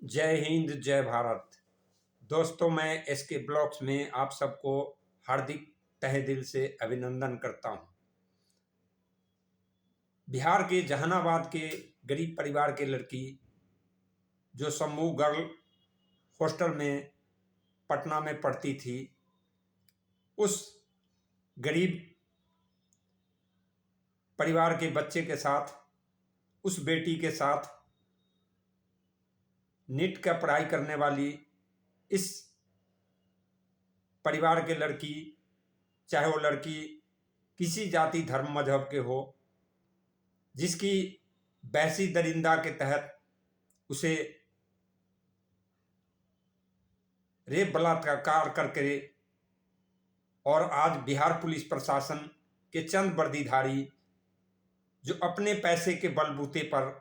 जय हिंद, जय भारत। दोस्तों, मैं एसके ब्लॉग्स में आप सबको हार्दिक तहे दिल से अभिनंदन करता हूं। बिहार के जहानाबाद के गरीब परिवार की लड़की जो समूह गर्ल हॉस्टल में पटना में पढ़ती थी, उस गरीब परिवार के बच्चे के साथ, उस बेटी के साथ नीट का पढ़ाई करने वाली इस परिवार के लड़की, चाहे वो लड़की किसी जाति धर्म मजहब के हो, जिसकी वैसी दरिंदा के तहत उसे रेप बलात्कार करके और आज बिहार पुलिस प्रशासन के चंद वर्दीधारी जो अपने पैसे के बलबूते पर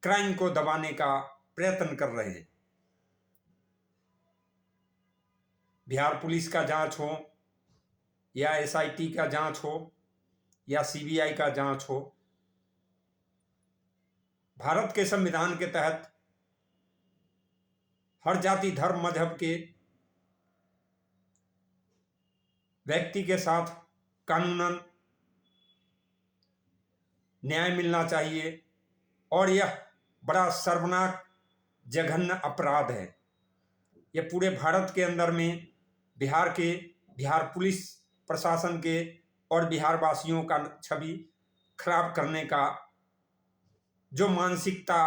क्राइम को दबाने का प्रयत्न कर रहे हैं। बिहार पुलिस का जांच हो या एसआईटी का जांच हो या सीबीआई का जांच हो, भारत के संविधान के तहत हर जाति धर्म मजहब के व्यक्ति के साथ कानूनन न्याय मिलना चाहिए और यह बड़ा शर्मनाक जघन्य अपराध है। यह पूरे भारत के अंदर में बिहार पुलिस प्रशासन के और बिहार वासियों का छवि खराब करने का जो मानसिकता,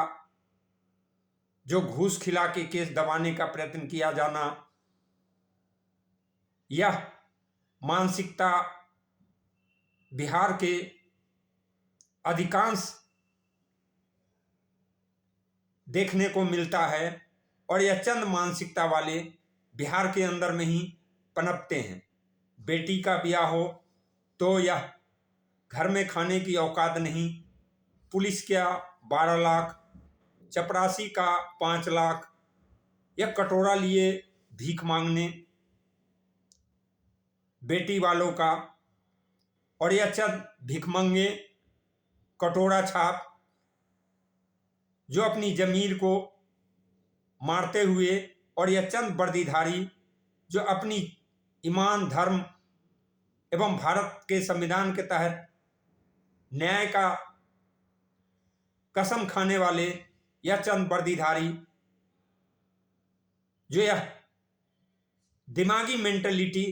जो घूस खिला के केस दबाने का प्रयत्न किया जाना, यह मानसिकता बिहार के अधिकांश देखने को मिलता है और यह चंद मानसिकता वाले बिहार के अंदर में ही पनपते हैं। बेटी का ब्याह हो तो यह घर में खाने की औकात नहीं, पुलिस का 12 लाख, चपरासी का 5 लाख, यह कटोरा लिए भीख मांगने बेटी वालों का, और यह चंद भिखमंगे कटोरा छाप जो अपनी जमीर को मारते हुए, और यह चंद वर्दीधारी जो अपनी ईमान, धर्म एवं भारत के संविधान के तहत न्याय का कसम खाने वाले यह चंद वर्दीधारी जो यह दिमागी मेंटलिटी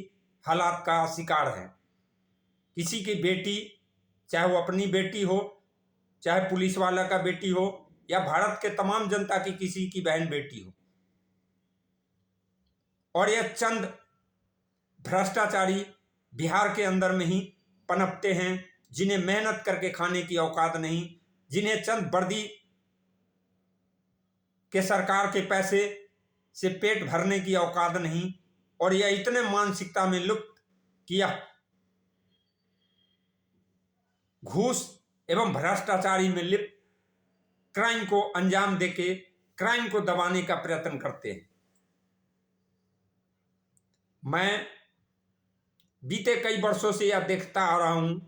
हालात का शिकार है। किसी की बेटी, चाहे वो अपनी बेटी हो, चाहे पुलिस वाला का बेटी हो, या भारत के तमाम जनता की किसी की बहन बेटी हो, और यह चंद भ्रष्टाचारी बिहार के अंदर में ही पनपते हैं, जिन्हें मेहनत करके खाने की औकात नहीं, जिन्हें चंद वर्दी के सरकार के पैसे से पेट भरने की औकात नहीं, और यह इतने मानसिकता में लुप्त किया घूस एवं भ्रष्टाचारी में लिप्त क्राइम को अंजाम देके क्राइम को दबाने का प्रयत्न करते हैं। मैं बीते कई वर्षों से यह देखता आ रहा हूं,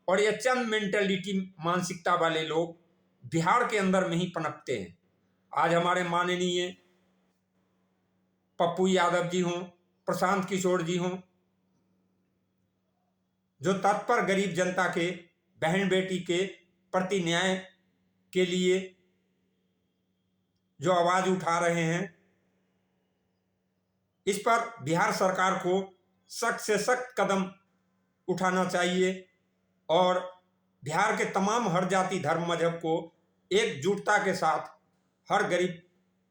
और यह चंद मेंटलिटी मानसिकता वाले लोग बिहार के अंदर में ही पनपते हैं। आज हमारे माननीय पप्पू यादव जी हों, प्रशांत किशोर जी हों, जो तत्पर गरीब जनता के बहन बेटी के प्रति न्याय के लिए जो आवाज उठा रहे हैं, इस पर बिहार सरकार को सख्त से सख्त कदम उठाना चाहिए और बिहार के तमाम हर जाति धर्म मजहब को एकजुटता के साथ हर गरीब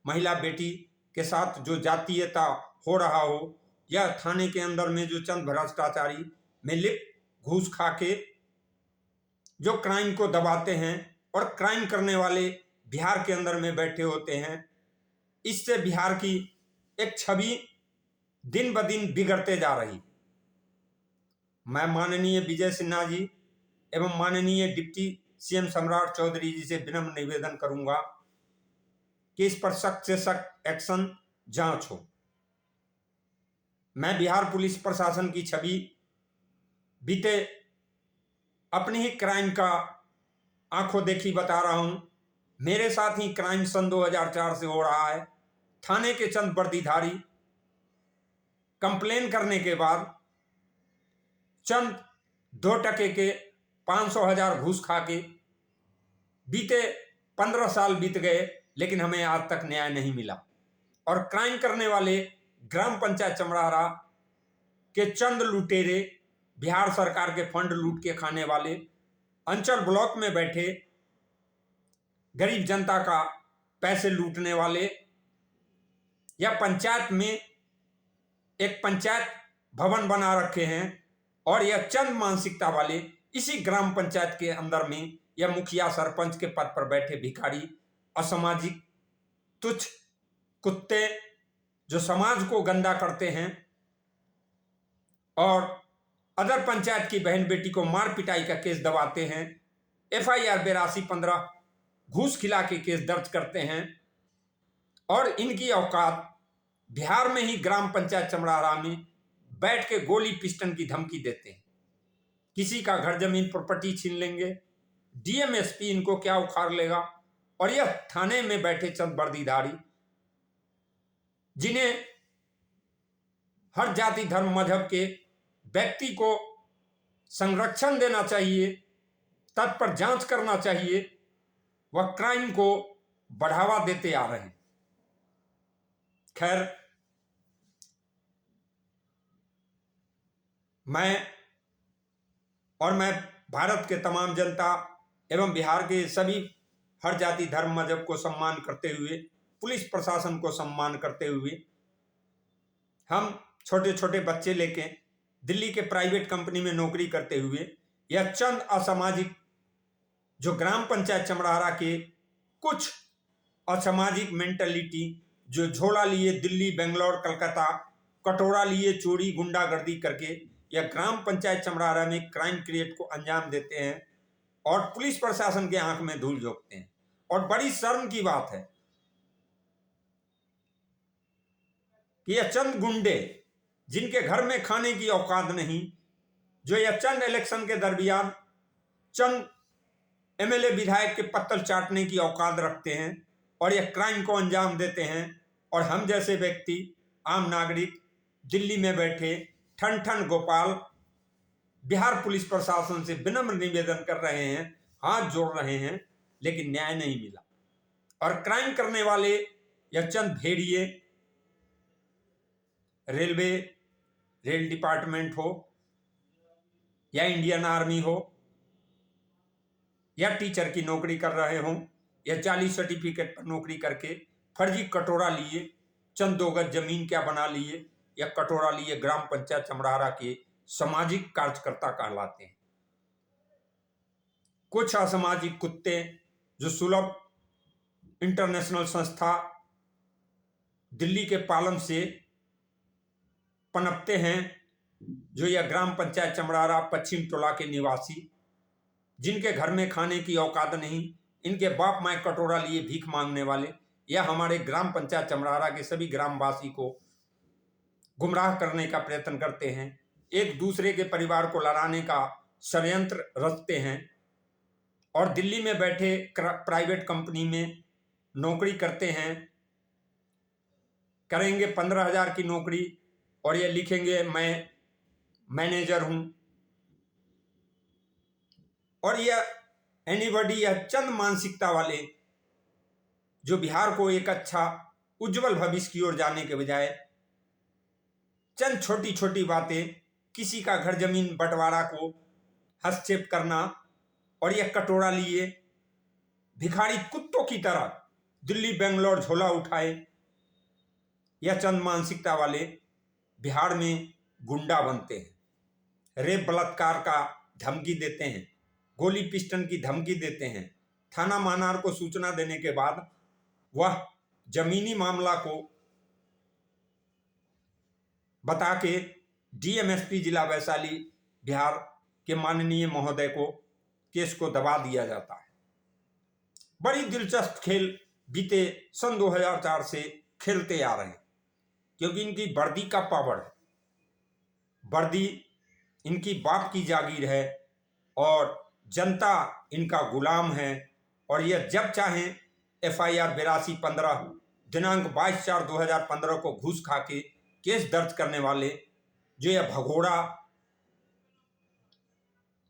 महिला बेटी के साथ जो जातीयता हो रहा हो, या थाने के अंदर में जो चंद भ्रष्टाचारी में लिप्त घूस खा के जो क्राइम को दबाते हैं और क्राइम करने वाले बिहार के अंदर में बैठे होते हैं, इससे बिहार की एक छवि दिन ब दिन बिगड़ते जा रही। मैं माननीय विजय सिन्हा जी एवं माननीय डिप्टी सीएम सम्राट चौधरी जी से विनम्र निवेदन करूंगा कि इस पर सख्त से सख्त एक्शन, जांच हो। मैं बिहार पुलिस प्रशासन की छवि बीते अपनी ही क्राइम का आंखों देखी बता रहा हूं, मेरे साथ ही क्राइम सन 2004 से हो रहा है। थाने के चंद वर्दीधारी कंप्लेन करने के बाद चंद 2 टके के 500,000 घूस खा के बीते 15 साल बीत गए, लेकिन हमें आज तक न्याय नहीं मिला। और क्राइम करने वाले ग्राम पंचायत चमरारा के चंद लुटेरे, बिहार सरकार के फंड लूट के खाने वाले, अंचल ब्लॉक में बैठे गरीब जनता का पैसे लूटने वाले, या पंचायत में एक पंचायत भवन बना रखे हैं और यह चंद मानसिकता वाले इसी ग्राम पंचायत के अंदर में या मुखिया सरपंच के पद पर बैठे भिखारी, असामाजिक, तुच्छ कुत्ते जो समाज को गंदा करते हैं और अदर पंचायत की बहन बेटी को मार पिटाई का केस दबाते हैं, FIR 8215 घूस खिला के केस दर्ज करते हैं, और इनकी औकात बिहार में ही ग्राम पंचायत चमरारा में बैठ के गोली पिस्टन की धमकी देते हैं। किसी का घर जमीन प्रॉपर्टी छीन लेंगे, DM SP इनको क्या उखाड़ लेगा। और यह थाने में बैठे चंद वर्दीधारी, जिन्हें हर जाति धर्म मजहब के व्यक्ति को संरक्षण देना चाहिए, तत्पर जांच करना चाहिए, वह क्राइम को बढ़ावा देते आ रहे हैं। खैर, मैं भारत के तमाम जनता एवं बिहार के सभी हर जाति धर्म मजहब को सम्मान करते हुए, पुलिस प्रशासन को सम्मान करते हुए, हम छोटे छोटे बच्चे लेके दिल्ली के प्राइवेट कंपनी में नौकरी करते हुए, यह चंद असामाजिक जो ग्राम पंचायत चमरारा के कुछ असामाजिक मेंटलिटी जो झोला लिए दिल्ली, बेंगलोर, कलकत्ता, कटोरा लिए चोरी गुंडागर्दी करके या ग्राम पंचायत चमरारा में क्राइम क्रिएट को अंजाम देते हैं और पुलिस प्रशासन के आंख में धूल झोंकते हैं। और बड़ी शर्म की बात है कि यह चंद गुंडे जिनके घर में खाने की औकात नहीं, जो यह चंद इलेक्शन के दरमियान चंद MLA विधायक के पत्तल चाटने की औकात रखते हैं और यह क्राइम को अंजाम देते हैं। और हम जैसे व्यक्ति, आम नागरिक, दिल्ली में बैठे ठन ठन गोपाल बिहार पुलिस प्रशासन से विनम्र निवेदन कर रहे हैं, हाथ जोड़ रहे हैं, लेकिन न्याय नहीं मिला। और क्राइम करने वाले या चंद भेड़िए, रेलवे, रेल डिपार्टमेंट हो या इंडियन आर्मी हो या टीचर की नौकरी कर रहे हों या 40 सर्टिफिकेट पर नौकरी करके फर्जी कटोरा लिए, चंद 2 गज जमीन क्या बना लिए या कटोरा लिए ग्राम पंचायत चमरारा के सामाजिक कार्यकर्ता कहलाते हैं। कुछ असामाजिक कुत्ते जो सुलभ इंटरनेशनल संस्था दिल्ली के पालम से पनपते हैं, जो यह ग्राम पंचायत चमरारा पश्चिम टोला के निवासी, जिनके घर में खाने की औकात नहीं, इनके बाप माए कटोरा लिए भीख मांगने वाले, या हमारे ग्राम पंचायत चमरारा के सभी ग्रामवासी को गुमराह करने का प्रयत्न करते हैं, एक दूसरे के परिवार को लड़ाने का षड्यंत्र रचते हैं और दिल्ली में बैठे प्राइवेट कंपनी में नौकरी करते हैं, करेंगे 15,000 की नौकरी और ये लिखेंगे मैं मैनेजर हूं। और यह एनीबॉडी, यह चंद मानसिकता वाले जो बिहार को एक अच्छा उज्जवल भविष्य की ओर जाने के बजाय चंद छोटी छोटी बातें, किसी का घर जमीन बंटवारा को हस्तक्षेप करना और यह कटोरा लिए भिखारी कुत्तों की तरह दिल्ली बेंगलोर झोला उठाए, यह चंद मानसिकता वाले बिहार में गुंडा बनते हैं, रेप बलात्कार का धमकी देते हैं, गोली पिस्टन की धमकी देते हैं। थाना मानार को सूचना देने के बाद वह जमीनी मामला को बता के DM SP जिला वैशाली बिहार के माननीय महोदय को केस को दबा दिया जाता है। बड़ी दिलचस्प खेल बीते सन 2004 से खेलते आ रहे हैं, क्योंकि इनकी वर्दी का पावर है, वर्दी इनकी बाप की जागीर है और जनता इनका गुलाम है। और यह जब चाहें FIR 8215 दिनांक 22/4/2015 को घूस खा के केस दर्ज करने वाले जो यह भगोड़ा,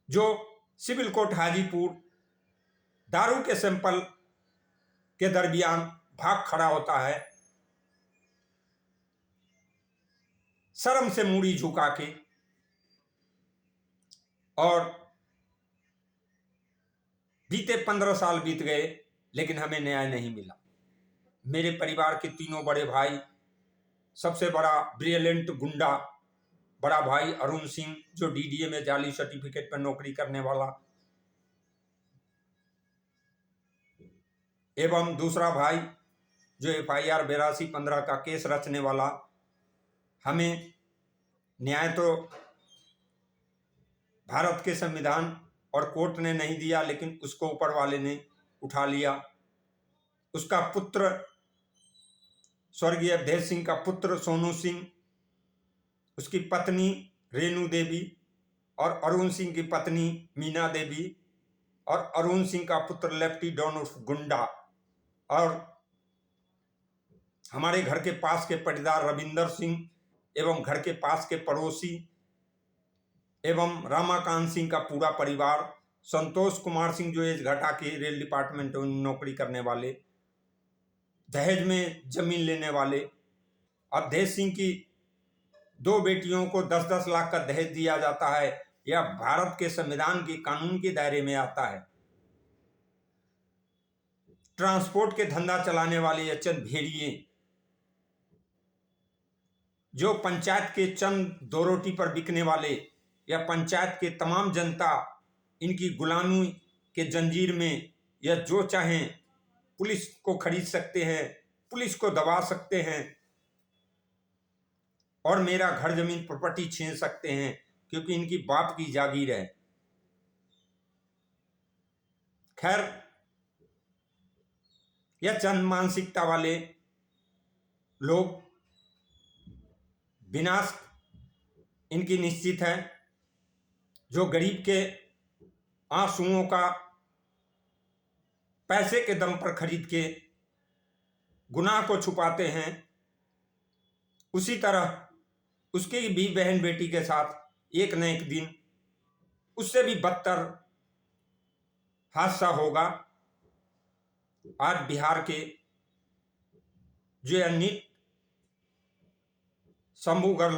जो सिविल कोर्ट हाजीपुर दारू के सैंपल के दरमियान भाग खड़ा होता है, शर्म से मूड़ी झुका के, और बीते 15 साल बीत गए लेकिन हमें न्याय नहीं मिला। मेरे परिवार के तीनों बड़े भाई, सबसे बड़ा ब्रिलियंट गुंडा बड़ा भाई अरुण सिंह जो DDA में जाली सर्टिफिकेट पर नौकरी करने वाला, एवं दूसरा भाई जो FIR 8215 का केस रचने वाला, हमें न्याय तो भारत के संविधान और कोर्ट ने नहीं दिया, लेकिन उसको ऊपर वाले ने उठा लिया। उसका पुत्र स्वर्गीय अवधेश सिंह का पुत्र सोनू सिंह, उसकी पत्नी रेणु देवी और अरुण सिंह की पत्नी मीना देवी और अरुण सिंह का पुत्र लेफ्टी डॉन उर्फ गुंडा, और हमारे घर के पास के पटीदार रविंदर सिंह एवं घर के पास के पड़ोसी एवं रामाकांत सिंह का पूरा परिवार, संतोष कुमार सिंह जो एज घटा के रेल डिपार्टमेंट में नौकरी करने वाले, दहेज में जमीन लेने वाले, अवधेश सिंह की 2 बेटियों को 10-10 लाख का दहेज दिया जाता है, यह भारत के संविधान के कानून के दायरे में आता है। ट्रांसपोर्ट के धंधा चलाने वाले ये चंद भेड़िए जो पंचायत के चंद 2 रोटी पर बिकने वाले, या पंचायत के तमाम जनता इनकी गुलामी के जंजीर में, या जो चाहें पुलिस को खरीद सकते हैं, पुलिस को दबा सकते हैं और मेरा घर जमीन प्रॉपर्टी छीन सकते हैं, क्योंकि इनकी बाप की जागीर है। खैर, यह चंद मानसिकता वाले लोग, विनाश इनकी निश्चित है। जो गरीब के आंसुओं का पैसे के दम पर खरीद के गुनाह को छुपाते हैं, उसी तरह उसकी भी बहन बेटी के साथ एक न एक दिन उससे भी बदतर हादसा होगा। आज बिहार के जो NEET Shambhu girl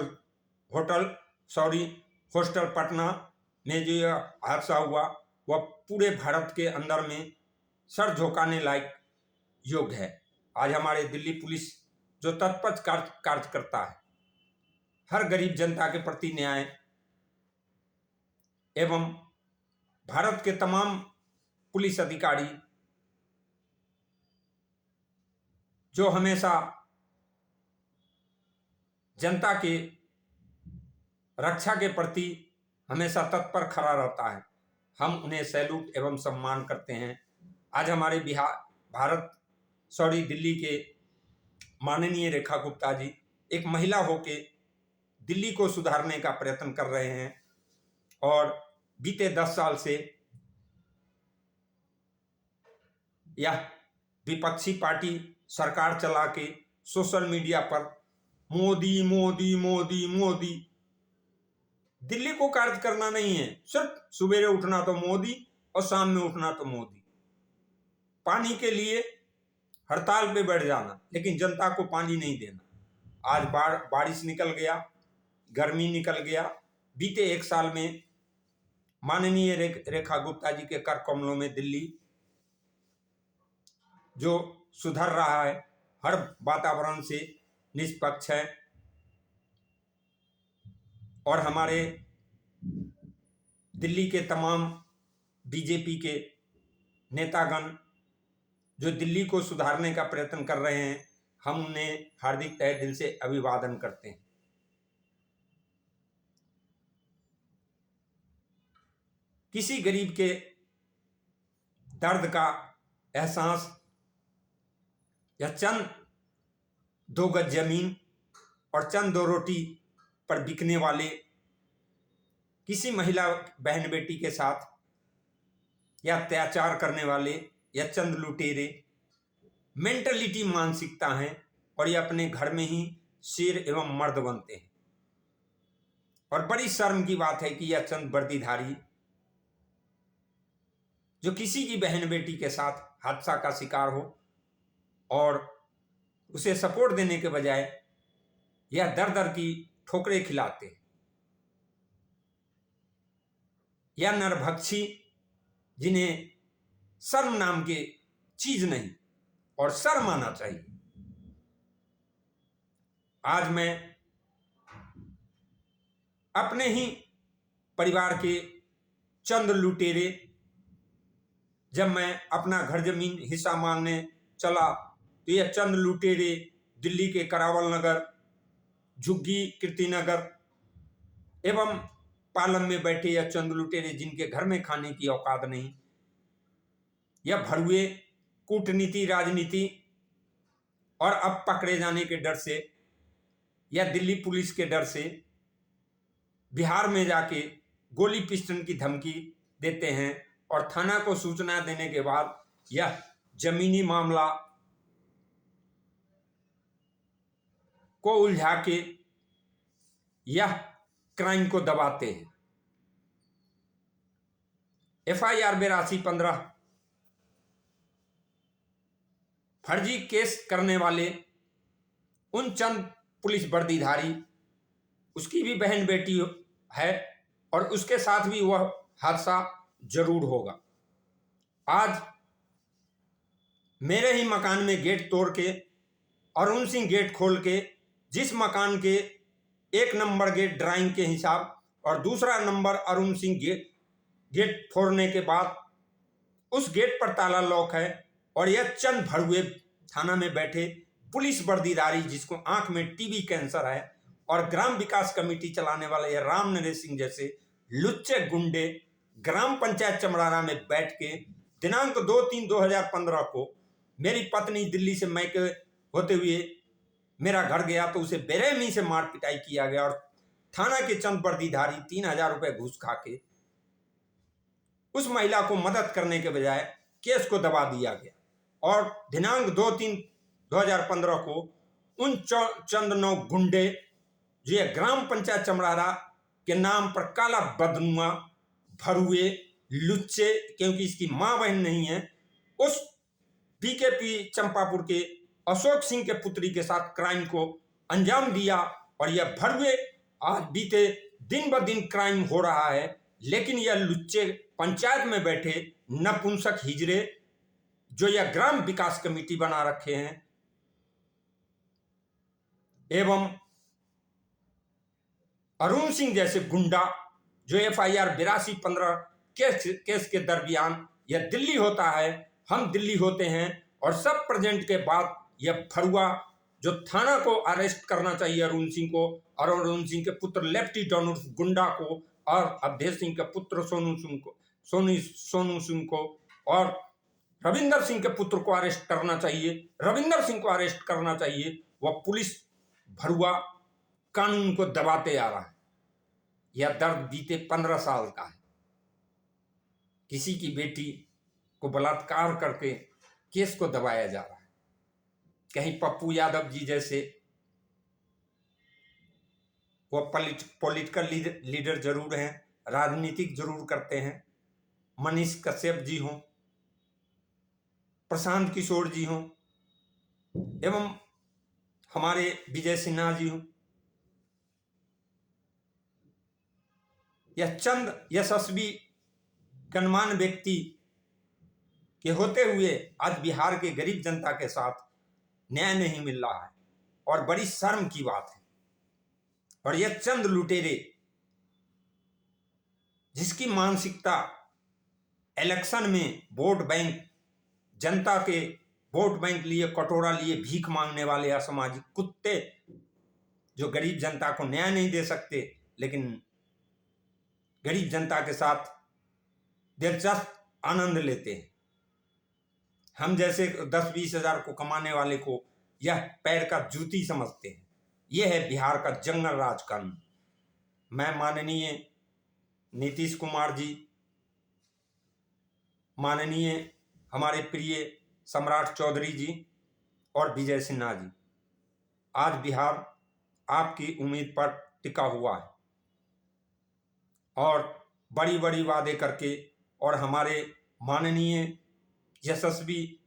hostel Patna में जो यह हादसा हुआ, वह पूरे भारत के अंदर में सर झुकाने लायक योग्य है। आज हमारे दिल्ली पुलिस जो तत्पर कार्य करता है, हर गरीब जनता के प्रति न्याय एवं भारत के तमाम पुलिस अधिकारी जो हमेशा जनता के रक्षा के प्रति हमेशा तत्पर खड़ा रहता है, हम उन्हें सैल्यूट एवं सम्मान करते हैं। आज हमारे दिल्ली के माननीय रेखा गुप्ता जी एक महिला होके दिल्ली को सुधारने का प्रयत्न कर रहे हैं, और बीते 10 साल से यह विपक्षी पार्टी सरकार चला के सोशल मीडिया पर मोदी मोदी मोदी मोदी, दिल्ली को कार्य करना नहीं है, सिर्फ सुबेरे उठना तो मोदी और शाम में उठना तो मोदी, पानी के लिए हड़ताल पे बैठ जाना, लेकिन जनता को पानी नहीं देना। आज बारिश निकल गया, गर्मी निकल गया, बीते 1 साल में माननीय रेखा गुप्ता जी के कर कमलों में दिल्ली जो सुधर रहा है, हर वातावरण से निष्पक्ष है, और हमारे दिल्ली के तमाम बीजेपी के नेतागण जो दिल्ली को सुधारने का प्रयत्न कर रहे हैं, हम उन्हें हार्दिक तहे दिल से अभिवादन करते हैं। किसी गरीब के दर्द का एहसास या चंद 2 गज जमीन और चंद 2 रोटी पर बिकने वाले किसी महिला बहन बेटी के साथ या अत्याचार करने वाले या चंद लुटेरे मेंटलिटी मानसिकता है और ये अपने घर में ही शेर एवं मर्द बनते हैं। और बड़ी शर्म की बात है कि यह चंद वर्दीधारी जो किसी की बहन बेटी के साथ हादसा का शिकार हो और उसे सपोर्ट देने के बजाय यह दर दर की ठोकरें खिलाते हैं। यह नरभक्षी जिन्हें शर्म नाम की चीज नहीं और शर्म आना चाहिए। आज मैं अपने ही परिवार के चंद लुटेरे, जब मैं अपना घर जमीन हिस्सा मांगने चला तो यह चंद लुटेरे दिल्ली के करावल नगर, झुग्गी कीर्तिनगर एवं पालम में बैठे यह चंद लुटेरे जिनके घर में खाने की औकात नहीं, यह भड़ुए कूटनीति राजनीति और अब पकड़े जाने के डर से या दिल्ली पुलिस के डर से बिहार में जाके गोली पिस्टन की धमकी देते हैं और थाना को सूचना देने के बाद यह जमीनी मामला को उलझा के यह क्राइम को दबाते हैं। FIR 8215 फर्जी केस करने वाले उन चंद पुलिस वर्दीधारी, उसकी भी बहन बेटी है और उसके साथ भी वह हादसा जरूर होगा। आज मेरे ही मकान में गेट तोड़ के अरुण सिंह गेट खोल के, जिस मकान के एक नंबर गेट ड्राइंग के हिसाब और दूसरा नंबर अरुण सिंह गेट फोड़ने के बाद उस गेट पर ताला लॉक है और यह चंद भड़ुए थाना में बैठे पुलिस वर्दीधारी जिसको आंख में टीबी कैंसर है और ग्राम विकास कमेटी चलाने वाले यह राम नरेश सिंह जैसे लुच्चे गुंडे ग्राम पंचायत चमरारा में बैठ के दिनांक 2/3/2015 को मेरी पत्नी दिल्ली से मैके होते हुए मेरा घर गया तो उसे बेरहमी से मार पिटाई किया गया और थाना के चंद वर्दीधारी 3000 रुपए घूस खा के उस महिला को मदद करने के बजाय केस को दबा दिया गया। और दिनांक 2/3/2015 को उन चंद 9 गुंडे जो ये ग्राम पंचायत चमरारा के नाम पर काला बदनुमा भरुए लुच्चे, क्योंकि इसकी मां बहन नहीं है, उस बीकेपी चंपापुर के अशोक सिंह के पुत्री के साथ क्राइम को अंजाम दिया। और यह भरुए आज बीते दिन ब दिन क्राइम हो रहा है, लेकिन यह लुच्चे पंचायत में बैठे नपुंसक हिजड़े जो यह ग्राम विकास कमेटी बना रखे हैं एवं अरुण सिंह जैसे गुंडा जो FIR 8215 केस के दरमियान यह दिल्ली होता है, हम दिल्ली होते हैं और सब प्रेजेंट के बाद यह फरुआ जो थाना को अरेस्ट करना चाहिए अरुण सिंह को और अरुण सिंह के पुत्र लेफ्टी डॉन गुंडा को और अवधेश सिंह के पुत्र सोनू सिंह को और रविंदर सिंह के पुत्र को अरेस्ट करना चाहिए, रविंदर सिंह को अरेस्ट करना चाहिए। वह पुलिस भरुआ कानून को दबाते आ रहा है। यह दर्द बीते 15 साल का है। किसी की बेटी को बलात्कार करके केस को दबाया जा रहा है। कहीं पप्पू यादव जी जैसे वो पॉलिटिकल लीडर जरूर हैं, राजनीतिक जरूर करते हैं, मनीष कश्यप जी हों, प्रशांत किशोर जी हों एवं हमारे विजय सिन्हा जी हों, यह चंद यशस्वी गणमान्य व्यक्ति के होते हुए आज बिहार के गरीब जनता के साथ न्याय नहीं मिल रहा है और बड़ी शर्म की बात है। और यह चंद लुटेरे जिसकी मानसिकता इलेक्शन में वोट बैंक, जनता के वोट बैंक लिए कटोरा लिए भीख मांगने वाले असामाजिक कुत्ते जो गरीब जनता को न्याय नहीं दे सकते, लेकिन गरीब जनता के साथ दिलचस्प आनंद लेते हैं। हम जैसे 10-20 हजार को कमाने वाले को यह पैर का जूती समझते हैं। यह है बिहार का जंगल राज कानून। मैं माननीय नीतीश कुमार जी, माननीय हमारे प्रिय सम्राट चौधरी जी और विजय सिन्हा जी, आज बिहार आपकी उम्मीद पर टिका हुआ है और बड़ी बड़ी वादे करके, और हमारे माननीय यशस्वी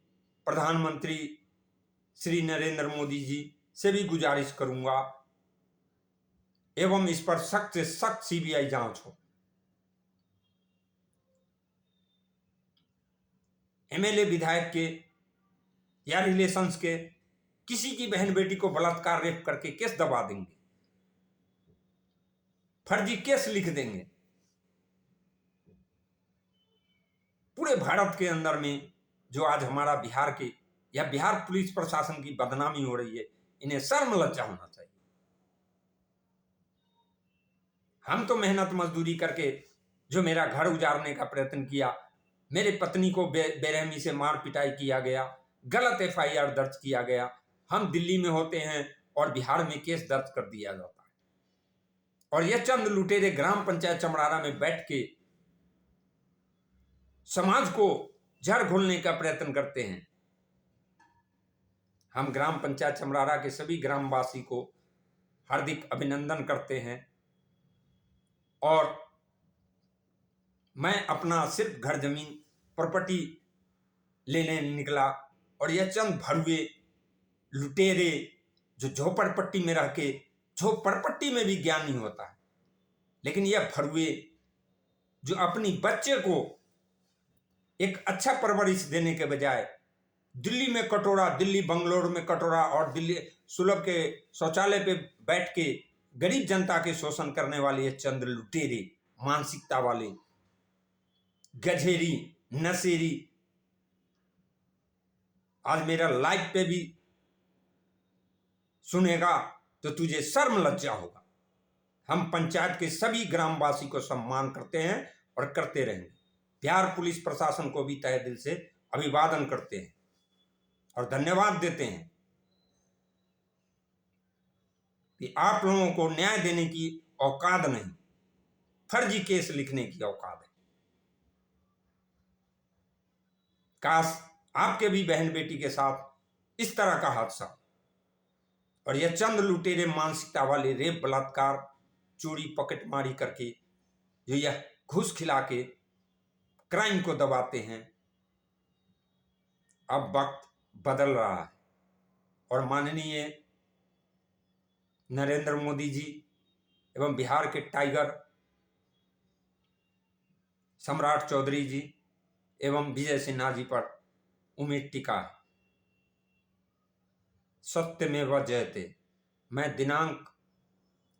प्रधानमंत्री श्री नरेंद्र मोदी जी से भी गुजारिश करूंगा एवं इस पर सख्त से सख्त सीबीआई जांच हो। एमएलए विधायक के या रिलेशंस के किसी की बहन बेटी को बलात्कार रेप करके केस दबा देंगे, फर्जी केस लिख देंगे। पूरे भारत के अंदर में जो आज हमारा बिहार के या बिहार पुलिस प्रशासन की बदनामी हो रही है, इन्हें शर्म लज्जा होना चाहिए। हम तो मेहनत मजदूरी करके जो मेरा घर उजाड़ने का प्रयत्न किया, मेरे पत्नी को बेरहमी से मार पिटाई किया गया, गलत एफआईआर दर्ज किया गया, हम दिल्ली में होते हैं और बिहार में केस दर्ज कर दिया जाता है, और ये चंद लुटेरे ग्राम पंचायत चमरारा में बैठ के समाज को जड़ घोलने का प्रयत्न करते हैं। हम ग्राम पंचायत चमरारा के सभी ग्रामवासी को हार्दिक अभिनंदन करते हैं, और मैं अपना सिर्फ घर जमीन प्रॉपर्टी लेने निकला, और यह चंद भरुए लुटेरे जो झोपड़पट्टी में रह के, झोपड़पट्टी में भी ज्ञान नहीं होता है, लेकिन यह भरुए जो अपनी बच्चे को एक अच्छा परवरिश देने के बजाय दिल्ली में कटोरा, दिल्ली बंगलोर में कटोरा और दिल्ली सुलभ के शौचालय पे बैठ के गरीब जनता के शोषण करने वाले ये चंद लुटेरे मानसिकता वाले गधेरी नशेरी आज मेरा लाइव पे भी सुनेगा तो तुझे शर्म लज्जा होगा। हम पंचायत के सभी ग्रामवासी को सम्मान करते हैं और करते रहेंगे। बिहार पुलिस प्रशासन को भी तहे दिल से अभिवादन करते हैं और धन्यवाद देते हैं कि आप लोगों को न्याय देने की औकात नहीं, फर्जी केस लिखने की औकात है। काश आपके भी बहन बेटी के साथ इस तरह का हादसा, और यह चंद लुटेरे मानसिकता वाले रेप, बलात्कार, चोरी, पॉकेटमारी करके जो यह घूस खिला के क्राइम को दबाते हैं। अब वक्त बदल रहा है और माननीय नरेंद्र मोदी जी एवं बिहार के टाइगर सम्राट चौधरी जी एवं विजय सिन्हा जी पर उम्मीद टिका है। सत्यमेव जयते। मैं दिनांक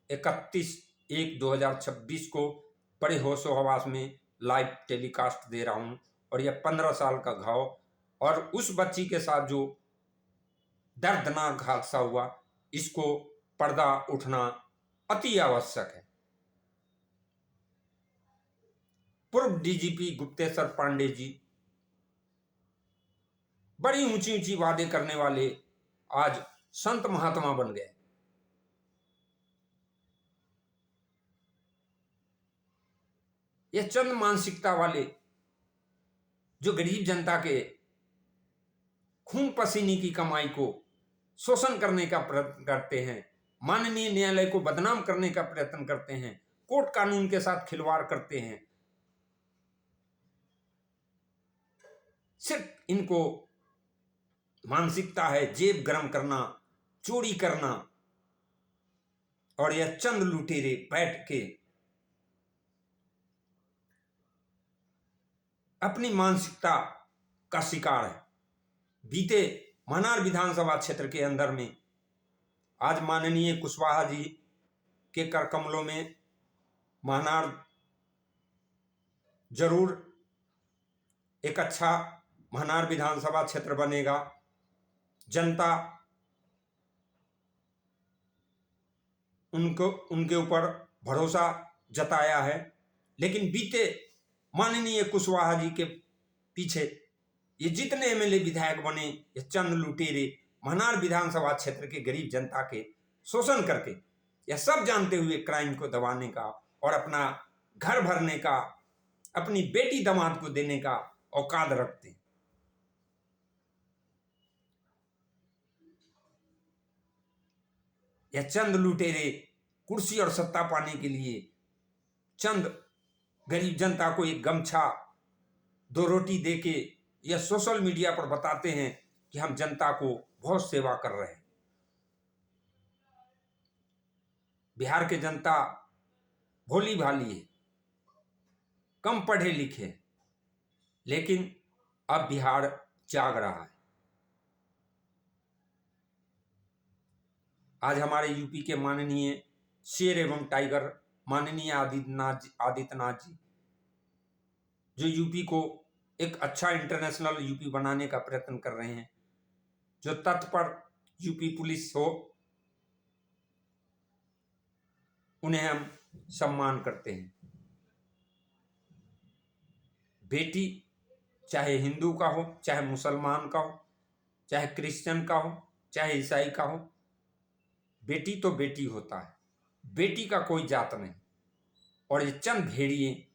31/1/2026 को बड़े होशो हवास में लाइव टेलीकास्ट दे रहा हूं, और यह 15 साल का घाव और उस बच्ची के साथ जो दर्दनाक हादसा हुआ, इसको पर्दा उठना अति आवश्यक है। पूर्व डीजीपी गुप्तेश्वर पांडे जी बड़ी ऊंची ऊंची वादे करने वाले आज संत महात्मा बन गए। ये चंद मानसिकता वाले जो गरीब जनता के खून पसीने की कमाई को शोषण करने का प्रयत्न करते हैं, माननीय न्यायालय को बदनाम करने का प्रयत्न करते हैं, कोर्ट कानून के साथ खिलवाड़ करते हैं, सिर्फ इनको मानसिकता है जेब गरम करना, चोरी करना, और यह चंद लुटेरे बैठ के अपनी मानसिकता का शिकार है। बीते महनार विधानसभा क्षेत्र के अंदर में आज माननीय कुशवाहा जी के कर कमलों में महनार जरूर एक अच्छा महनार विधानसभा क्षेत्र बनेगा। जनता उनके ऊपर भरोसा जताया है, लेकिन बीते माननीय कुशवाहा जी के पीछे ये जितने एमएलए विधायक बने, ये चंद लुटेरे महनार विधानसभा क्षेत्र के गरीब जनता के शोषण करके, यह सब जानते हुए क्राइम को दबाने का और अपना घर भरने का, अपनी बेटी दामाद को देने का औकात रखते हैं। या चंद लुटेरे कुर्सी और सत्ता पाने के लिए चंद गरीब जनता को एक गमछा, 2 रोटी देके या सोशल मीडिया पर बताते हैं कि हम जनता को बहुत सेवा कर रहे हैं। बिहार के जनता भोली भाली है, कम पढ़े लिखे, लेकिन अब बिहार जाग रहा है। आज हमारे यूपी के माननीय शेर एवं टाइगर माननीय आदित्यनाथ जी, जो यूपी को एक अच्छा इंटरनेशनल यूपी बनाने का प्रयत्न कर रहे हैं, जो तत्पर यूपी पुलिस हो, उन्हें हम सम्मान करते हैं। बेटी चाहे हिंदू का हो, चाहे मुसलमान का हो, चाहे क्रिश्चियन का हो, चाहे ईसाई का हो, बेटी तो बेटी होता है, बेटी का कोई जात नहीं। और ये चंद भेड़िए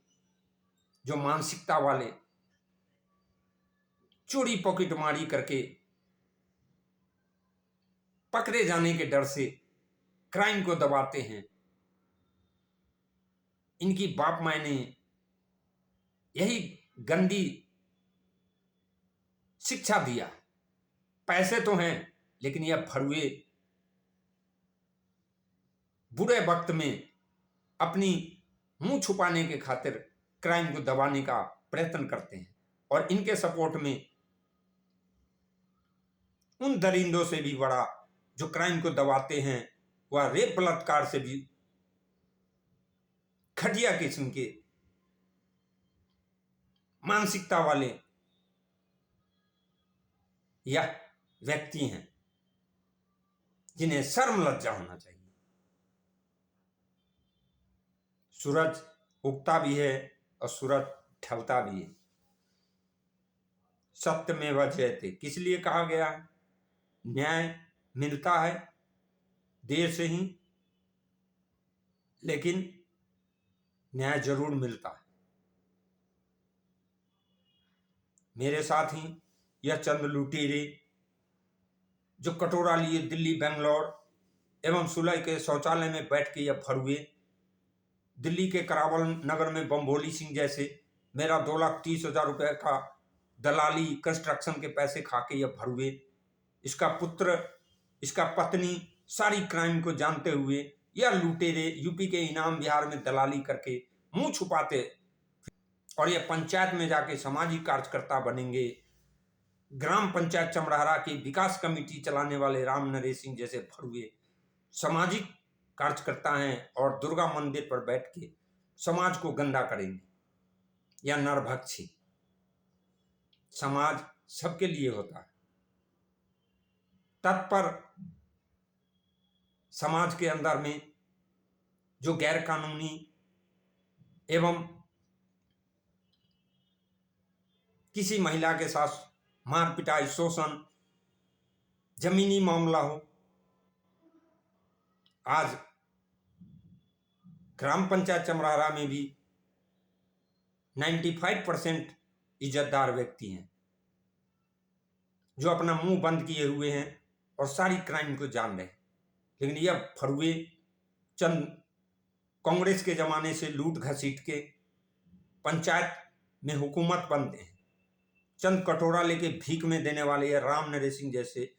जो मानसिकता वाले चोरी पॉकेटमारी करके पकड़े जाने के डर से क्राइम को दबाते हैं, इनकी बाप माँ ने यही गंदी शिक्षा दिया। पैसे तो हैं, लेकिन यह फरुए बुरे वक्त में अपनी मुंह छुपाने के खातिर क्राइम को दबाने का प्रयत्न करते हैं। और इनके सपोर्ट में उन दरिंदों से भी बड़ा जो क्राइम को दबाते हैं, वह रेप बलात्कार से भी घटिया किस्म के मानसिकता वाले यह व्यक्ति हैं, जिन्हें शर्म लज्जा होना चाहिए। सूरज उगता भी है और सूरज ढलता भी है। सत्यमेव जयते किस लिए कहा गया है? न्याय मिलता है देर से ही, लेकिन न्याय जरूर मिलता है। मेरे साथ ही यह चंद लुटेरे जो कटोरा लिए दिल्ली, बेंगलोर एवं सुलह के शौचालय में बैठ के यह फरुए, दिल्ली के करावल नगर में बम्भोली सिंह जैसे मेरा 2,30,000 रुपए का दलाली कंस्ट्रक्शन के पैसे खा के यह फरुए, इसका पुत्र, इसका पत्नी सारी क्राइम को जानते हुए यह लुटेरे यूपी के इनाम बिहार में दलाली करके मुंह छुपाते और यह पंचायत में जाके सामाजिक कार्यकर्ता बनेंगे। ग्राम पंचायत चमराहरा की विकास कमेटी चलाने वाले राम नरेश सिंह जैसे फरुए सामाजिक कार्यकर्ता हैं और दुर्गा मंदिर पर बैठ के समाज को गंदा करेंगे। या नरभक्षी। समाज सबके लिए होता है, तत्पर समाज के अंदर में जो गैर कानूनी एवं किसी महिला के साथ मार पिटाई, शोषण, जमीनी मामला हो, आज ग्राम पंचायत चमराहरा में भी 95% इज्जतदार व्यक्ति हैं जो अपना मुंह बंद किए हुए हैं और सारी क्राइम को जान रहे हैं। लेकिन यह फरुए चंद कांग्रेस के जमाने से लूट घसीट के पंचायत में हुकूमत बनते हैं, चंद कटोरा लेके भीख में देने वाले यह राम नरेश सिंह जैसे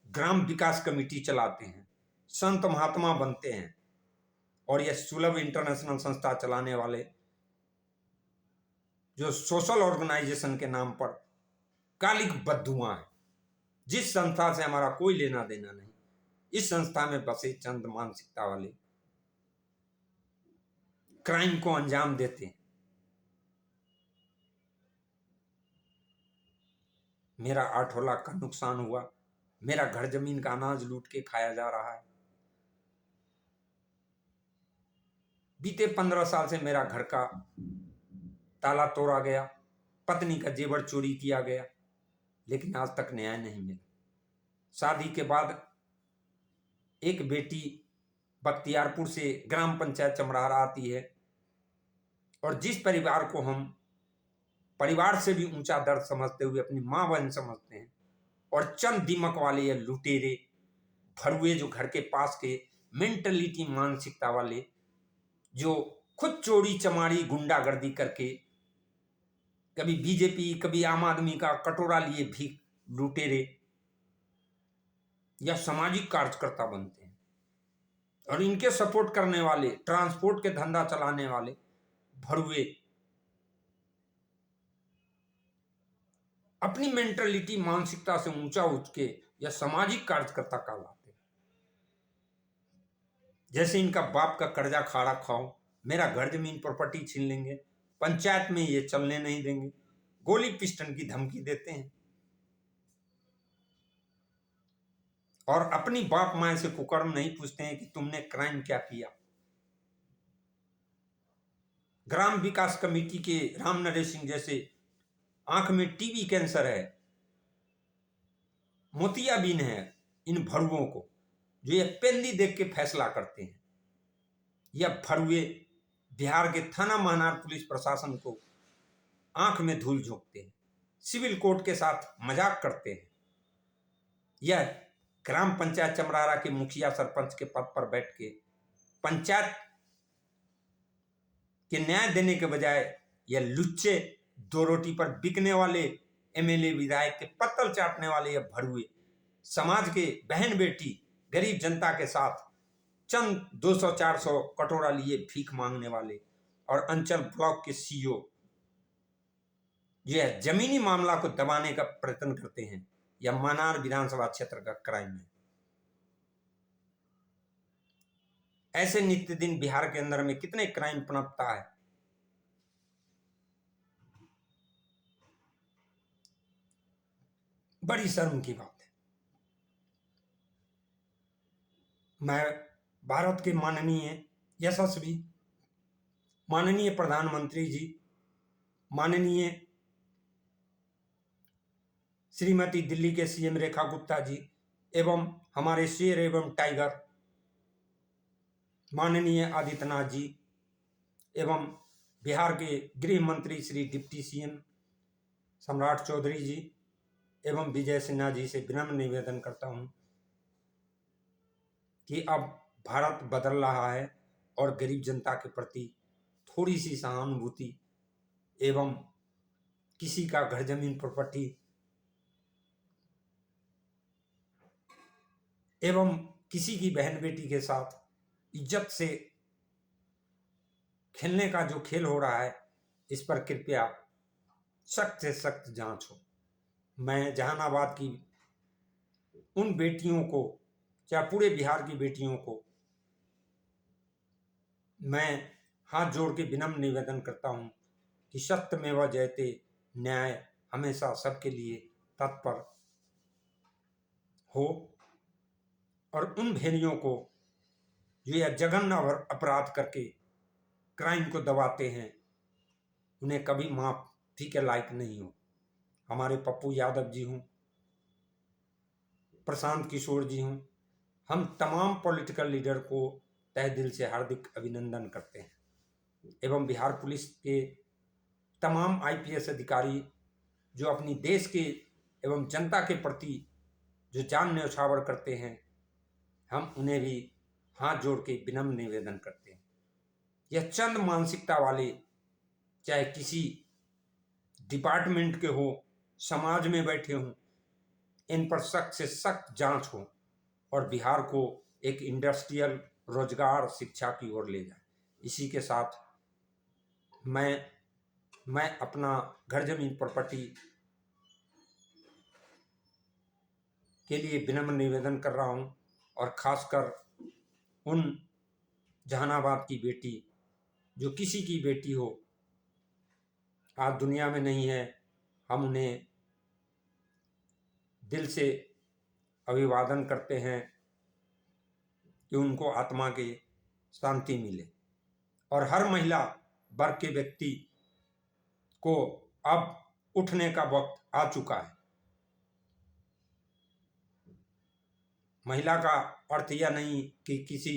ग्राम विकास कमेटी चलाते हैं, संत महात्मा बनते हैं और यह सुलभ इंटरनेशनल संस्था चलाने वाले जो सोशल ऑर्गेनाइजेशन के नाम पर कालिक बद्दुआ है, जिस संस्था से हमारा कोई लेना देना नहीं, इस संस्था में बसे चंद मानसिकता वाले क्राइम को अंजाम देते हैं। मेरा 8 लाख का नुकसान हुआ, मेरा घर जमीन का अनाज लूट के खाया जा रहा है। बीते 15 साल से मेरा घर का ताला तोड़ा गया, पत्नी का जेवर चोरी किया गया, लेकिन आज तक न्याय नहीं मिला। शादी के बाद एक बेटी बख्तियारपुर से ग्राम पंचायत चमराहरा आती है और जिस परिवार को हम परिवार से भी ऊंचा दर्द समझते हुए अपनी मां बहन समझते हैं, और चंद दीमक वाले ये लुटेरे भड़ुए जो घर के पास के मेंटलिटी मानसिकता वाले, जो खुद चोरी चमारी गुंडागर्दी करके कभी बीजेपी कभी आम आदमी का कटोरा लिए भीख लुटेरे या सामाजिक कार्यकर्ता बनते हैं। और इनके सपोर्ट करने वाले, ट्रांसपोर्ट के धंधा चलाने वाले भड़ुए अपनी मेंटलिटी मानसिकता से ऊंचा उठ के या सामाजिक कार्यकर्ता कहलाते हैं। जैसे इनका बाप का कर्जा खाड़ा खाओ, मेरा घर जमीन प्रॉपर्टी छीन लेंगे, पंचायत में ये चलने नहीं देंगे, गोली पिस्टन की धमकी देते हैं और अपनी बाप माए से कुकर्म नहीं पूछते हैं कि तुमने क्राइम क्या किया। ग्राम विकास कमेटी के राम नरेश सिंह जैसे आंख में टीबी कैंसर है, मोतियाबिंद है इन भड़ुओं को, जो ये पेंदी देख के फैसला करते हैं। यह भड़ुए बिहार के थाना महानार पुलिस प्रशासन को आंख में धूल झोंकते हैं, सिविल कोर्ट के साथ मजाक करते हैं। यह ग्राम पंचायत चमरारा के मुखिया सरपंच के पद पर बैठ के पंचायत के न्याय देने के बजाय यह लुच्चे, दो रोटी पर बिकने वाले एमएलए विधायक के पत्तल चाटने वाले यह भड़ुए समाज के बहन बेटी गरीब जनता के साथ चंद 200-400 कटोरा लिए भीख मांगने वाले और अंचल ब्लॉक के सीईओ यह जमीनी मामला को दबाने का प्रयत्न करते हैं। यह मनार विधानसभा क्षेत्र का क्राइम है। ऐसे नित्य दिन बिहार के अंदर में कितने क्राइम पनपता है। बड़ी शर्म की बात है। मैं भारत के माननीय यशस्वी माननीय प्रधानमंत्री जी, माननीय श्रीमती दिल्ली के सीएम रेखा गुप्ता जी एवं हमारे शेर एवं टाइगर माननीय आदित्यनाथ जी एवं बिहार के गृह मंत्री श्री डिप्टी सीएम सम्राट चौधरी जी एवं विजय सिन्हा जी से विनम्र निवेदन करता हूं कि अब भारत बदल रहा है और गरीब जनता के प्रति थोड़ी सी सहानुभूति एवं किसी का घर जमीन प्रॉपर्टी एवं किसी की बहन बेटी के साथ इज्जत से खेलने का जो खेल हो रहा है, इस पर कृपया सख्त से सख्त जांच हो। मैं जहानाबाद की उन बेटियों को, चाहे पूरे बिहार की बेटियों को, मैं हाथ जोड़ के विनम्र निवेदन करता हूं कि सत्यमेव जयते, न्याय हमेशा सबके लिए तत्पर हो और उन भेड़ियों को जो यह जघन्य अपराध करके क्राइम को दबाते हैं, उन्हें कभी माफी के लायक नहीं हो। हमारे पप्पू यादव जी हों, प्रशांत किशोर जी हों, हम तमाम पॉलिटिकल लीडर को तहे दिल से हार्दिक अभिनंदन करते हैं एवं बिहार पुलिस के तमाम आईपीएस अधिकारी जो अपनी देश के एवं जनता के प्रति जो जान न्यौछावर करते हैं, हम उन्हें भी हाथ जोड़ के विनम्र निवेदन करते हैं। यह चंद मानसिकता वाले, चाहे किसी डिपार्टमेंट के हो, समाज में बैठे हों, इन पर सख्त से सख्त जांच हो और बिहार को एक इंडस्ट्रियल, रोजगार, शिक्षा की ओर ले जाए। इसी के साथ मैं अपना घर जमीन प्रॉपर्टी के लिए विनम्र निवेदन कर रहा हूं और खासकर उन जहानाबाद की बेटी, जो किसी की बेटी हो, आज दुनिया में नहीं है, हम उन्हें दिल से अभिवादन करते हैं कि उनको आत्मा की शांति मिले। और हर महिला वर्ग के व्यक्ति को अब उठने का वक्त आ चुका है। महिला का अर्थ यह नहीं कि किसी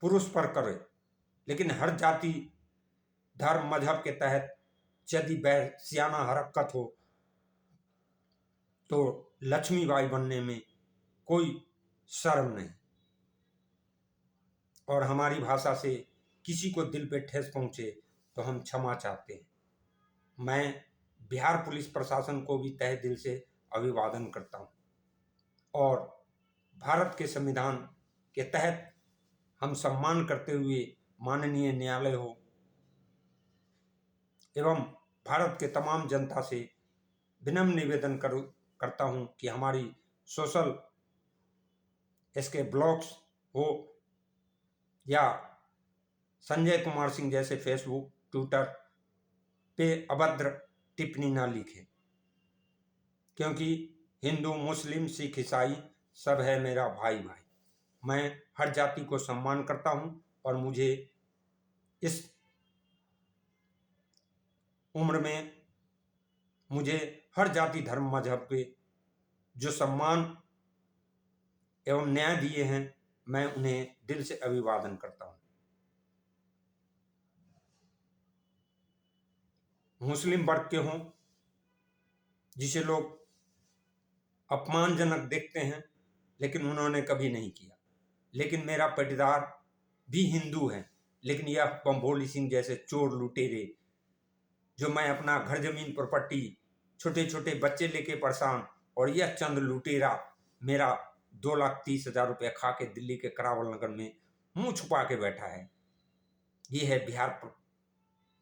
पुरुष पर करे, लेकिन हर जाति, धर्म, मजहब के तहत यदि वैश्याना हरकत हो, तो लक्ष्मीबाई बनने में कोई शर्म नहीं। और हमारी भाषा से किसी को दिल पे ठेस पहुंचे तो हम क्षमा चाहते हैं। मैं बिहार पुलिस प्रशासन को भी तहे दिल से अभिवादन करता हूं और भारत के संविधान के तहत हम सम्मान करते हुए माननीय न्यायालय हो एवं भारत के तमाम जनता से विनम्र निवेदन करता हूं कि हमारी सोशल इसके ब्लॉग्स हो या संजय कुमार सिंह जैसे फेसबुक ट्विटर पे अभद्र टिप्पणी ना लिखें, क्योंकि हिंदू मुस्लिम सिख ईसाई सब है मेरा भाई भाई। मैं हर जाति को सम्मान करता हूं और मुझे इस उम्र में मुझे हर जाति धर्म मजहब के जो सम्मान एवं न्याय दिए हैं मैं उन्हें दिल से अभिवादन करता हूं। मुस्लिम वर्ग के हों जिसे लोग अपमानजनक देखते हैं लेकिन उन्होंने कभी नहीं किया, लेकिन मेरा पटीदार भी हिंदू है, लेकिन यह बम्भोली सिंह जैसे चोर लुटेरे जो मैं अपना घर जमीन प्रॉपर्टी छोटे छोटे बच्चे लेके परेशान और यह चंद लुटेरा मेरा 2,30,000 रुपये खा के दिल्ली के करावल नगर में मुंह छुपा के बैठा है। ये है बिहार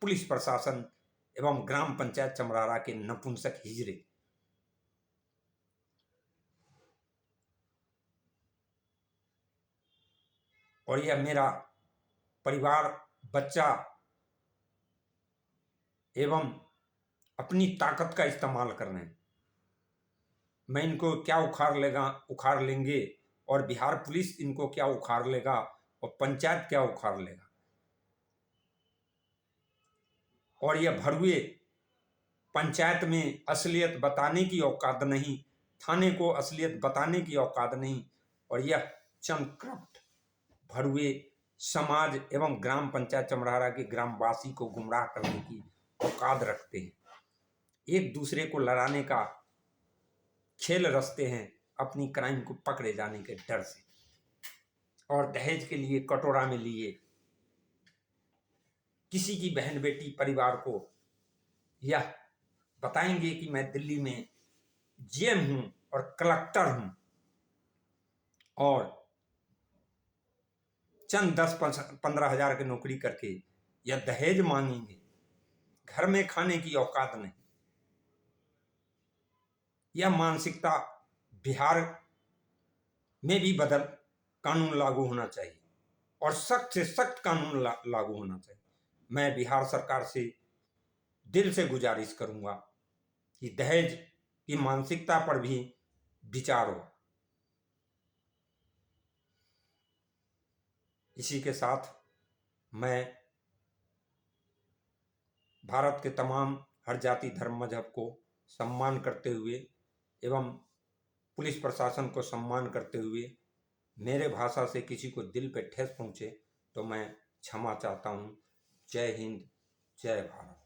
पुलिस प्रशासन एवं ग्राम पंचायत चमरारा के नपुंसक हिजड़े। और यह मेरा परिवार बच्चा एवं अपनी ताकत का इस्तेमाल कर रहे हैं। मैं इनको क्या उखाड़ लेंगे और बिहार पुलिस इनको क्या उखाड़ लेगा और पंचायत क्या उखाड़ लेगा। और यह भड़ुए पंचायत में असलियत बताने की औकात नहीं, थाने को असलियत बताने की औकात नहीं, और यह चंद करप्ट भड़ुए समाज एवं ग्राम पंचायत चमरारा के ग्रामवासी को गुमराह करने की औकात रखते हैं। एक दूसरे को लड़ाने का खेल रचते हैं अपनी क्राइम को पकड़े जाने के डर से, और दहेज के लिए कटोरा में लिए किसी की बहन बेटी परिवार को यह बताएंगे कि मैं दिल्ली में जेएम हूं और कलेक्टर हूं, और चंद 10-15 हजार की नौकरी करके यह दहेज मांगेंगे। घर में खाने की औकात नहीं। यह मानसिकता बिहार में भी कानून लागू होना चाहिए और सख्त से सख्त कानून लागू होना चाहिए। मैं बिहार सरकार से दिल से गुजारिश करूंगा कि दहेज की मानसिकता पर भी विचार हो। इसी के साथ मैं भारत के तमाम हर जाति धर्म मजहब को सम्मान करते हुए एवं पुलिस प्रशासन को सम्मान करते हुए मेरे भाषा से किसी को दिल पे ठेस पहुंचे तो मैं क्षमा चाहता हूं। जय हिंद, जय भारत।